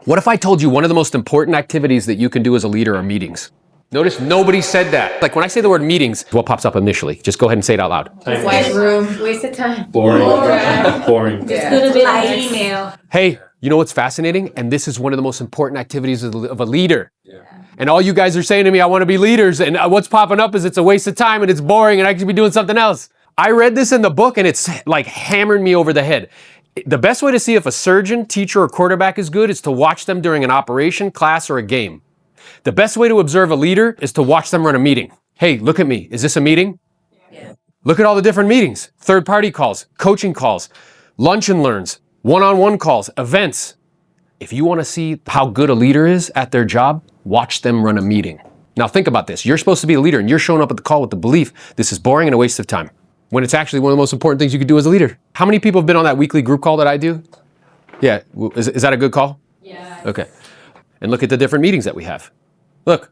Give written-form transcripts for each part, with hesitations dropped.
What if I told you one of the most important activities that you can do as a leader are meetings? Notice nobody said that. Like when I say the word meetings, what pops up initially? Just go ahead and say it out loud. White room. Waste of time. Boring. Boring. Just put it in an email. Hey, you know what's fascinating? And this is one of the most important activities of a leader. Yeah. And all you guys are saying to me, I want to be leaders. And what's popping up is it's a waste of time and it's boring and I could be doing something else. I read this in the book and it's like hammered me over the head. The best way to see if a surgeon, teacher, or quarterback is good is to watch them during an operation, class, or a game. The best way to observe a leader is to watch them run a meeting. Hey, look at me. Is this a meeting? Yeah. Look at all the different meetings. Third-party calls, coaching calls, lunch and learns, one-on-one calls, events. If you want to see how good a leader is at their job, watch them run a meeting. Now think about this. You're supposed to be a leader and you're showing up at the call with the belief this is boring and a waste of time, when it's actually one of the most important things you could do as a leader. How many people have been on that weekly group call that I do? Yeah, is that a good call? Yeah. Okay. And look at the different meetings that we have. Look,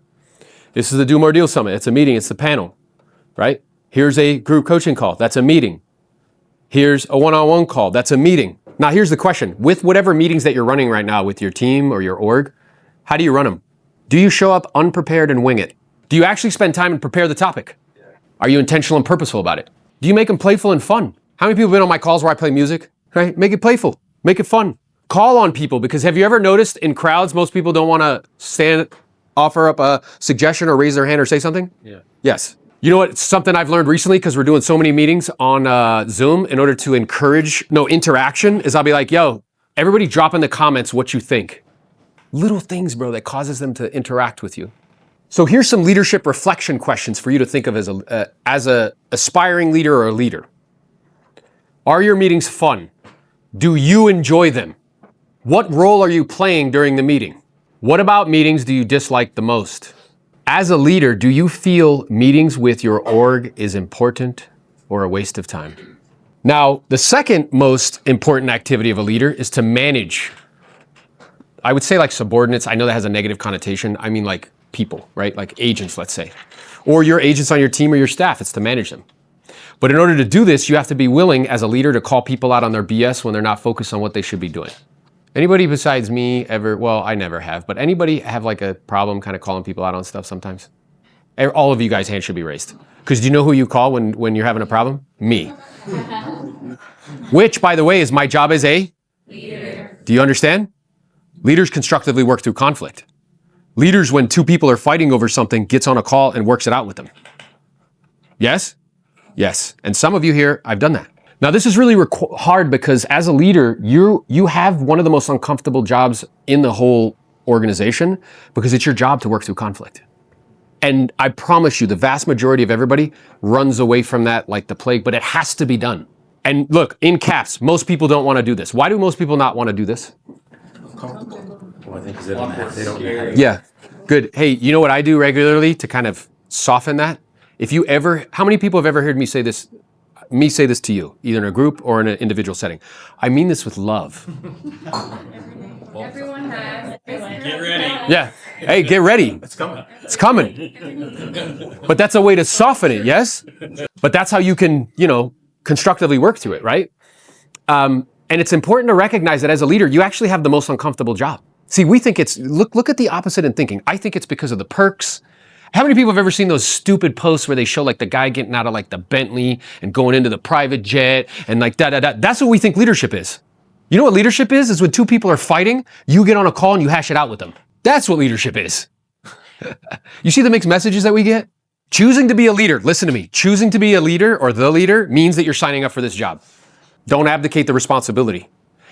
this is the Do More Deal Summit. It's a meeting, it's the panel, right? Here's a group coaching call, that's a meeting. Here's a one-on-one call, that's a meeting. Now here's the question, with whatever meetings that you're running right now with your team or your org, how do you run them? Do you show up unprepared and wing it? Do you actually spend time and prepare the topic? Are you intentional and purposeful about it? Do you make them playful and fun? How many people have been on my calls where I play music? Right? Make it playful, make it fun. Call on people, because have you ever noticed in crowds, most people don't want to offer up a suggestion or raise their hand or say something? Yeah. Yes. You know what? It's something I've learned recently because we're doing so many meetings on Zoom in order to encourage interaction is I'll be like, yo, everybody drop in the comments what you think. Little things, bro, that causes them to interact with you. So here's some leadership reflection questions for you to think of as a aspiring leader or a leader. Are your meetings fun? Do you enjoy them? What role are you playing during the meeting? What about meetings do you dislike the most? As a leader, do you feel meetings with your org is important or a waste of time? Now, the second most important activity of a leader is to manage. I would say like subordinates. I know that has a negative connotation. I mean like people, right? Like agents, let's say. Or your agents on your team or your staff, it's to manage them. But in order to do this, you have to be willing as a leader to call people out on their BS when they're not focused on what they should be doing. Anybody besides me ever, well, I never have, but anybody have like a problem kind of calling people out on stuff sometimes? All of you guys' hands should be raised. Because do you know who you call when you're having a problem? Me. Which, by the way, is my job as a leader. Do you understand? Leaders constructively work through conflict. Leaders, when two people are fighting over something, gets on a call and works it out with them. Yes? Yes. And some of you here, I've done that. Now, this is really hard because as a leader, you have one of the most uncomfortable jobs in the whole organization because it's your job to work through conflict. And I promise you, the vast majority of everybody runs away from that like the plague, but it has to be done. And look, in caps, most people don't want to do this. Why do most people not want to do this? Well, I think because they don't have. Yeah, good. Hey, you know what I do regularly to kind of soften that? How many people have ever heard me say this to you, either in a group or in an individual setting? I mean this with love. Everyone has. Get ready. Yeah. Hey, get ready. It's coming. It's coming. But that's a way to soften it, yes? But that's how you can, constructively work through it, right? And it's important to recognize that as a leader, you actually have the most uncomfortable job. See, we think look at the opposite in thinking. I think it's because of the perks. How many people have ever seen those stupid posts where they show like the guy getting out of like the Bentley and going into the private jet and like da-da-da? That's what we think leadership is. You know what leadership is? Is when two people are fighting, you get on a call and you hash it out with them. That's what leadership is. You see the mixed messages that we get? Choosing to be a leader, listen to me, choosing to be a leader or the leader means that you're signing up for this job. Don't abdicate the responsibility.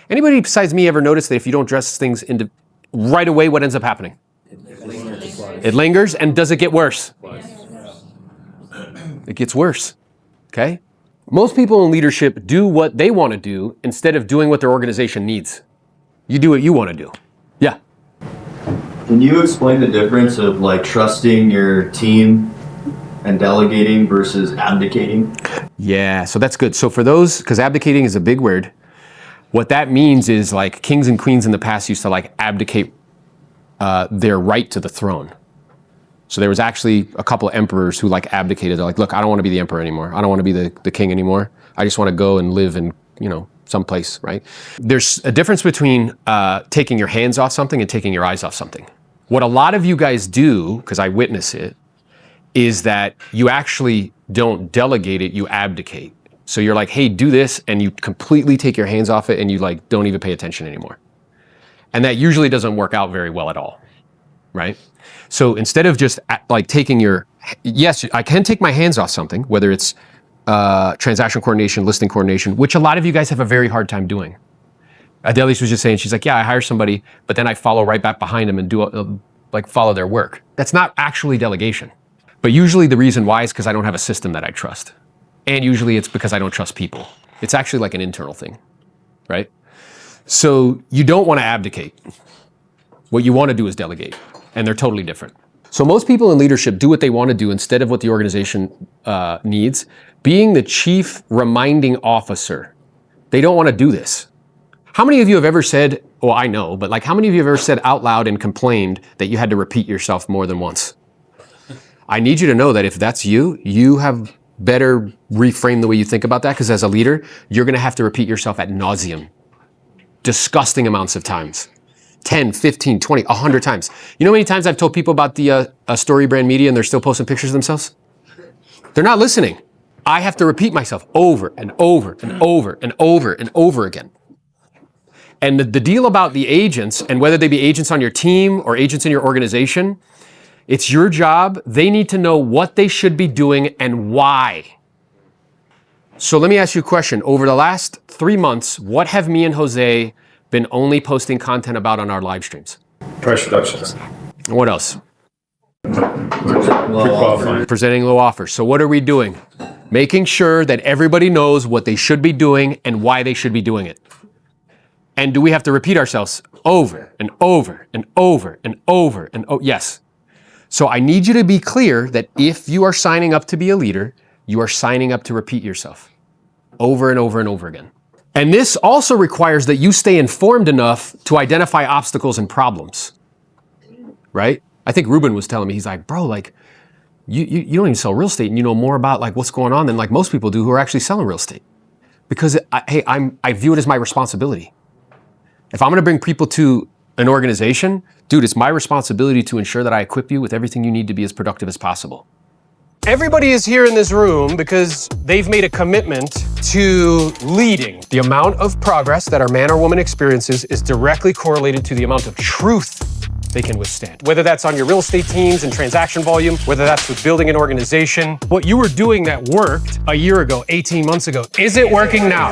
Anybody besides me ever notice that if you don't address things right away, what ends up happening? It lingers, and does it get worse? It gets worse, okay? Most people in leadership do what they want to do instead of doing what their organization needs. You do what you want to do. Yeah. Can you explain the difference of like trusting your team and delegating versus abdicating? Yeah, so that's good. So for those, because abdicating is a big word, what that means is like kings and queens in the past used to like abdicate their right to the throne. So there was actually a couple of emperors who like abdicated. They're like, look, I don't want to be the emperor anymore. I don't want to be the king anymore. I just want to go and live and, someplace, right? There's a difference between taking your hands off something and taking your eyes off something. What a lot of you guys do, because I witness it, is that you actually don't delegate it, you abdicate. So you're like, hey, do this, and you completely take your hands off it and you like don't even pay attention anymore. And that usually doesn't work out very well at all, right? So instead of just like taking your, yes, I can take my hands off something, whether it's transaction coordination, listing coordination, which a lot of you guys have a very hard time doing. Adelis was just saying, she's like, yeah, I hire somebody, but then I follow right back behind them and do like follow their work. That's not actually delegation. But usually the reason why is because I don't have a system that I trust. And usually it's because I don't trust people. It's actually like an internal thing, right? So you don't want to abdicate. What you want to do is delegate, and they're totally different. So most people in leadership do what they want to do instead of what the organization needs. Being the chief reminding officer, they don't want to do this. How many of you have ever said, well, I know, but like how many of you have ever said out loud and complained that you had to repeat yourself more than once? I need you to know that if that's you, you have better reframe the way you think about that, because as a leader, you're going to have to repeat yourself ad nauseum. Disgusting amounts of times. 10, 15, 20, 100 times. You know how many times I've told people about the story brand media and they're still posting pictures of themselves? They're not listening. I have to repeat myself over and over and over and over and over again. And the deal about the agents, and whether they be agents on your team or agents in your organization, it's your job. They need to know what they should be doing and why. So let me ask you a question. Over the last 3 months, what have me and Jose been only posting content about on our live streams? Price reductions. What else? Pre-qualifying. Presenting low offers. So what are we doing? Making sure that everybody knows what they should be doing and why they should be doing it. And do we have to repeat ourselves over and over and over and over and over? Yes. So I need you to be clear that if you are signing up to be a leader, you are signing up to repeat yourself over and over and over again. And this also requires that you stay informed enough to identify obstacles and problems, right? I think Ruben was telling me, he's like, bro, like, you don't even sell real estate and you know more about like what's going on than like most people do who are actually selling real estate. Because I view it as my responsibility. If I'm gonna bring people to an organization, dude, it's my responsibility to ensure that I equip you with everything you need to be as productive as possible. Everybody is here in this room because they've made a commitment to leading. The amount of progress that our man or woman experiences is directly correlated to the amount of truth they can withstand. Whether that's on your real estate teams and transaction volume, whether that's with building an organization, what you were doing that worked a year ago, 18 months ago, is it working now?